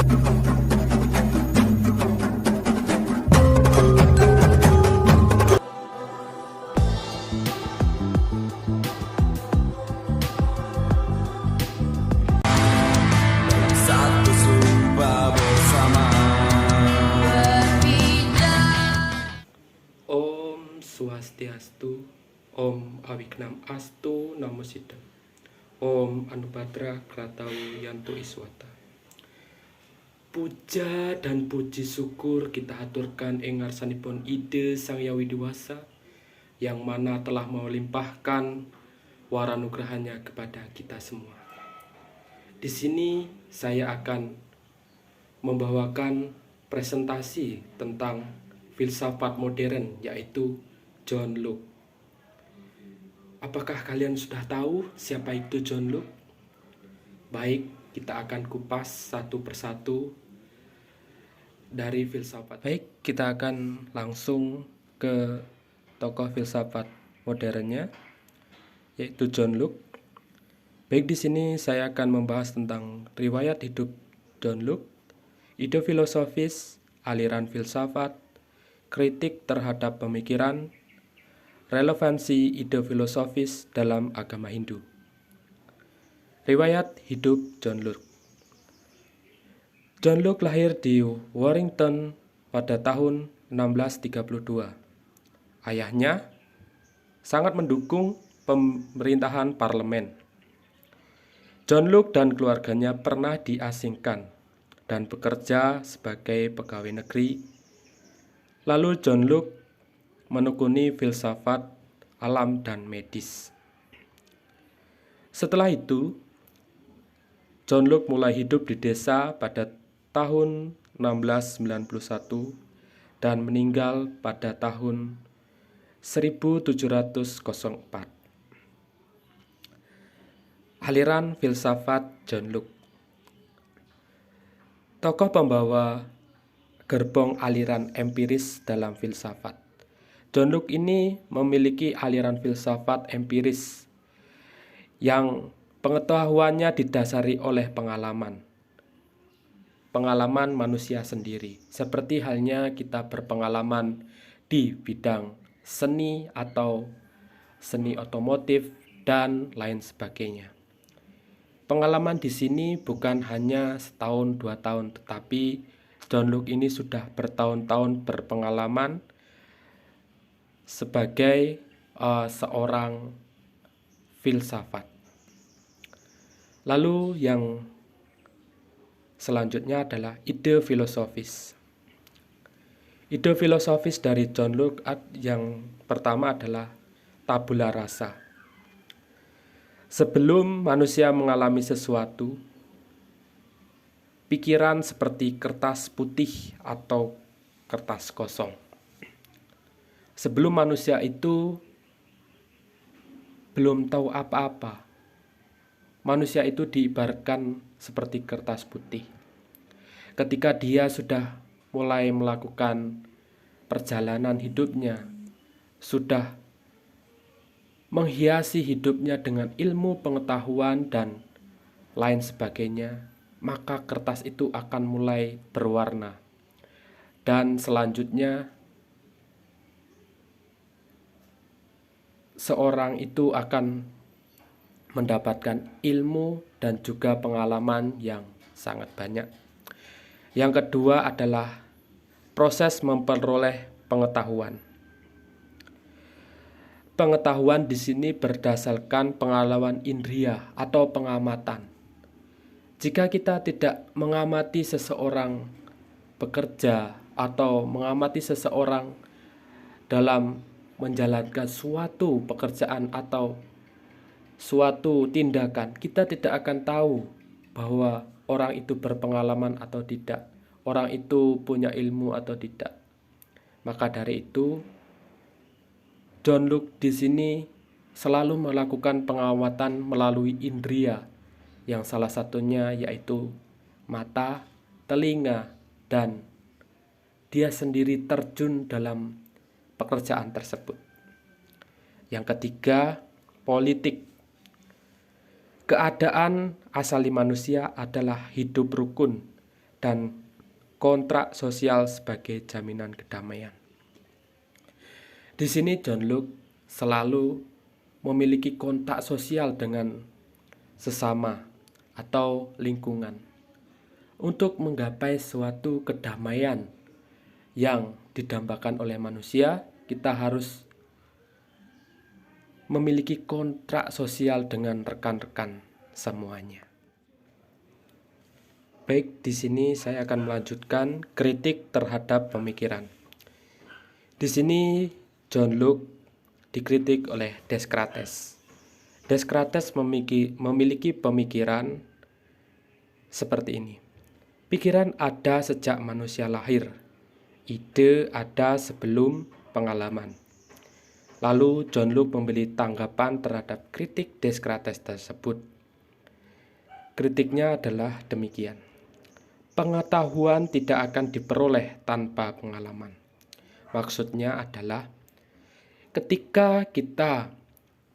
Satu sumpah bersama. Om Swastiastu, Om Awignam Astu Namo Sidam, Om Anubhadra Kratawi Yantu Iswata. Puja dan puji syukur kita aturkan ing ngarsanipun Ide Sang Hyang Widiwasa, yang mana telah melimpahkan waranugrahanya kepada kita semua. Di sini saya akan membawakan presentasi tentang filsafat modern, yaitu John Locke. Apakah kalian sudah tahu siapa itu John Locke? Baik, kita akan kupas satu persatu dari filsafat. Baik, kita akan langsung ke tokoh filsafat modernnya, yaitu John Locke. Baik, di sini saya akan membahas tentang riwayat hidup John Locke, ide filosofis, aliran filsafat, kritik terhadap pemikiran, relevansi ide filosofis dalam agama Hindu. Riwayat hidup John Locke. John Locke lahir di Warrington pada tahun 1632. Ayahnya sangat mendukung pemerintahan parlemen. John Locke dan keluarganya pernah diasingkan dan bekerja sebagai pegawai negeri. Lalu John Locke menekuni filsafat alam dan medis. Setelah itu, John Locke mulai hidup di desa pada tahun 1691 dan meninggal pada tahun 1704. Aliran filsafat John Locke. Tokoh pembawa gerbong aliran empiris dalam filsafat. John Locke ini memiliki aliran filsafat empiris yang pengetahuannya didasari oleh pengalaman manusia sendiri, seperti halnya kita berpengalaman di bidang seni atau seni otomotif dan lain sebagainya. Pengalaman di sini bukan hanya setahun 2 tahun, tetapi John Locke ini sudah bertahun-tahun berpengalaman sebagai seorang filsafat. Lalu yang selanjutnya adalah ide filosofis. Ide filosofis dari John Locke yang pertama adalah tabula rasa. Sebelum manusia mengalami sesuatu, pikiran seperti kertas putih atau kertas kosong. Sebelum manusia itu belum tahu apa-apa, manusia itu diibaratkan seperti kertas putih. Ketika dia sudah mulai melakukan perjalanan hidupnya, sudah menghiasi hidupnya dengan ilmu pengetahuan dan lain sebagainya, maka kertas itu akan mulai berwarna. Dan selanjutnya seorang itu akan mendapatkan ilmu dan juga pengalaman yang sangat banyak. Yang kedua adalah proses memperoleh pengetahuan. Pengetahuan di sini berdasarkan pengalaman indria atau pengamatan. Jika kita tidak mengamati seseorang bekerja atau mengamati seseorang dalam menjalankan suatu pekerjaan atau suatu tindakan, kita tidak akan tahu bahwa orang itu berpengalaman atau tidak, orang itu punya ilmu atau tidak. Maka dari itu, John Locke di sini selalu melakukan pengamatan melalui indria, yang salah satunya yaitu mata, telinga, dan dia sendiri terjun dalam pekerjaan tersebut. Yang ketiga, politik. Keadaan asali manusia adalah hidup rukun dan kontrak sosial sebagai jaminan kedamaian. Di sini John Locke selalu memiliki kontak sosial dengan sesama atau lingkungan untuk menggapai suatu kedamaian yang didambakan oleh manusia. Kita harus memiliki kontrak sosial dengan rekan-rekan semuanya. Baik, di sini saya akan melanjutkan kritik terhadap pemikiran. Di sini John Locke dikritik oleh Descartes. Descartes memiliki pemikiran seperti ini. Pikiran ada sejak manusia lahir. Ide ada sebelum pengalaman. Lalu John Locke memberi tanggapan terhadap kritik Descartes tersebut. Kritiknya adalah demikian. Pengetahuan tidak akan diperoleh tanpa pengalaman. Maksudnya adalah ketika kita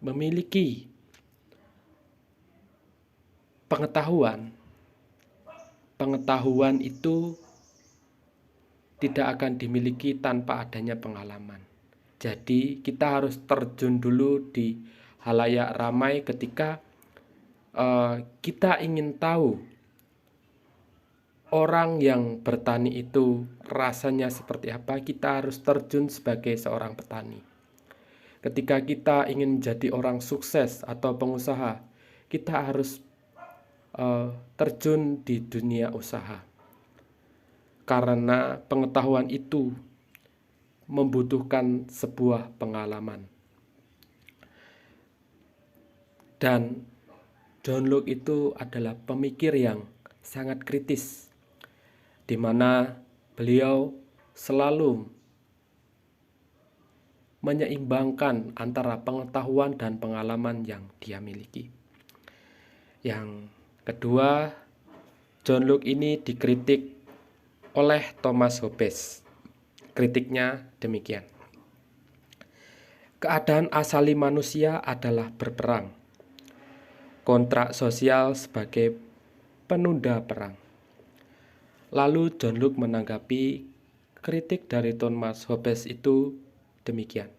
memiliki pengetahuan itu tidak akan dimiliki tanpa adanya pengalaman. Jadi kita harus terjun dulu di halayak ramai ketika kita ingin tahu orang yang bertani itu rasanya seperti apa. Kita harus terjun sebagai seorang petani. Ketika kita ingin menjadi orang sukses atau pengusaha, kita harus terjun di dunia usaha. Karena pengetahuan itu membutuhkan sebuah pengalaman. Dan John Locke itu adalah pemikir yang sangat kritis, di mana beliau selalu menyeimbangkan antara pengetahuan dan pengalaman yang dia miliki. Yang kedua, John Locke ini dikritik oleh Thomas Hobbes. Kritiknya demikian. Keadaan asali manusia adalah berperang. Kontrak sosial sebagai penunda perang. Lalu John Locke menanggapi kritik dari Thomas Hobbes itu demikian.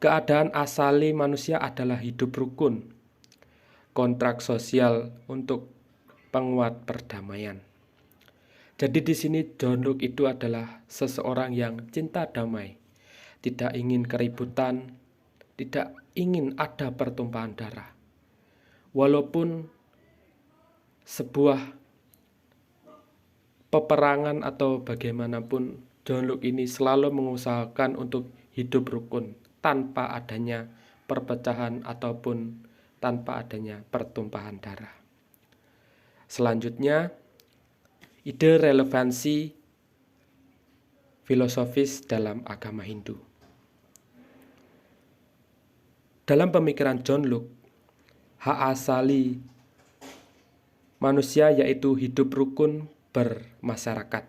Keadaan asali manusia adalah hidup rukun. Kontrak sosial untuk penguat perdamaian. Jadi di sini John Locke itu adalah seseorang yang cinta damai, tidak ingin keributan, tidak ingin ada pertumpahan darah. Walaupun sebuah peperangan atau bagaimanapun, John Locke ini selalu mengusahakan untuk hidup rukun tanpa adanya perpecahan ataupun tanpa adanya pertumpahan darah. Selanjutnya, ide relevansi filosofis dalam agama Hindu. Dalam pemikiran John Locke, hak asali manusia yaitu hidup rukun bermasyarakat.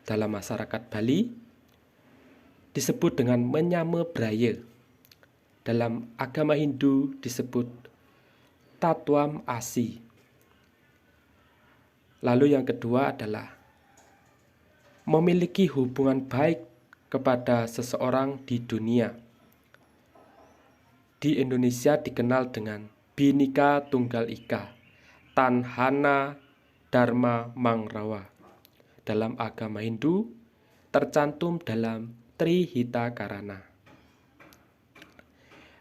Dalam masyarakat Bali disebut dengan menyame braya. Dalam agama Hindu disebut Tatwam Asi. Lalu yang kedua adalah memiliki hubungan baik kepada seseorang di dunia. Di Indonesia dikenal dengan Bhinneka Tunggal Ika, Tanhana Dharma Mangrawa. Dalam agama Hindu tercantum dalam Trihita Karana.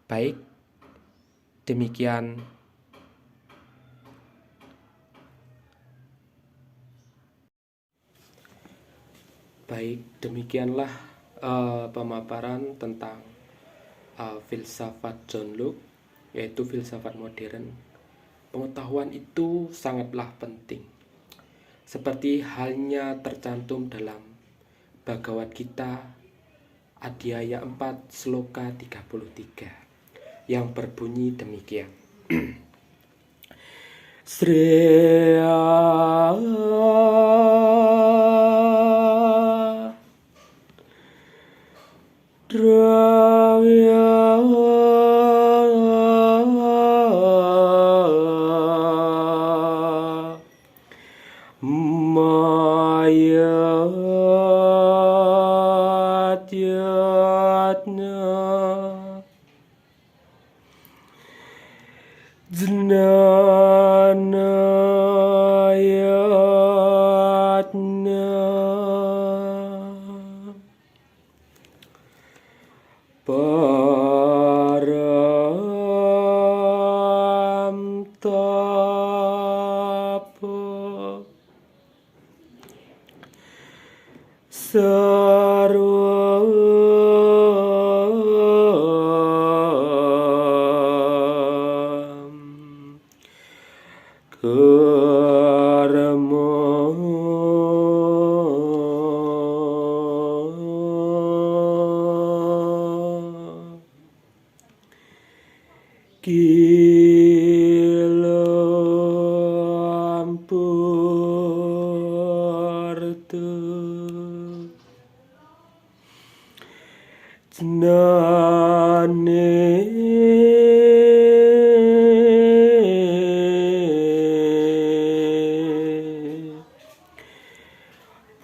Baik, demikian demikianlah pemaparan tentang filsafat John Locke, yaitu filsafat modern. Pengetahuan itu sangatlah penting, seperti halnya tercantum dalam Bhagavad Gita Adhyaya 4 Sloka 33 yang berbunyi demikian. Sreya Dravya mayat yatna Znana yatna param tapa sarvam karma kilampurta Jnane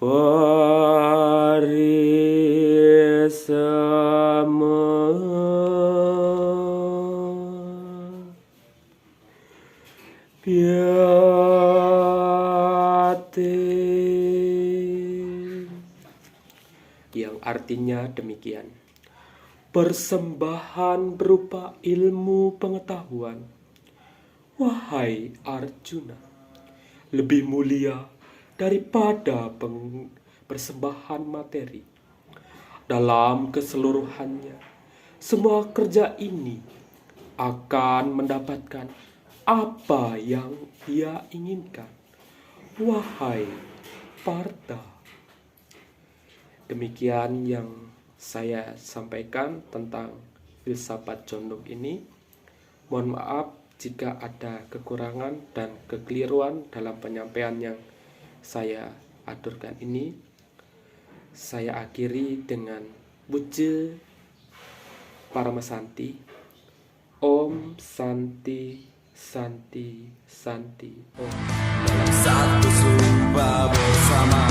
parisama Pyate, yang artinya demikian. Persembahan berupa ilmu pengetahuan, wahai Arjuna, lebih mulia daripada persembahan materi. Dalam keseluruhannya, semua kerja ini akan mendapatkan apa yang ia inginkan, wahai Partha. Demikian yang saya sampaikan tentang filsafat Jondok ini. Mohon maaf jika ada kekurangan dan kekeliruan dalam penyampaian yang saya aturkan ini. Saya akhiri dengan Puja Paramasanti. Om Santi Santi Santi Om. Dalam satu sumpah bersama.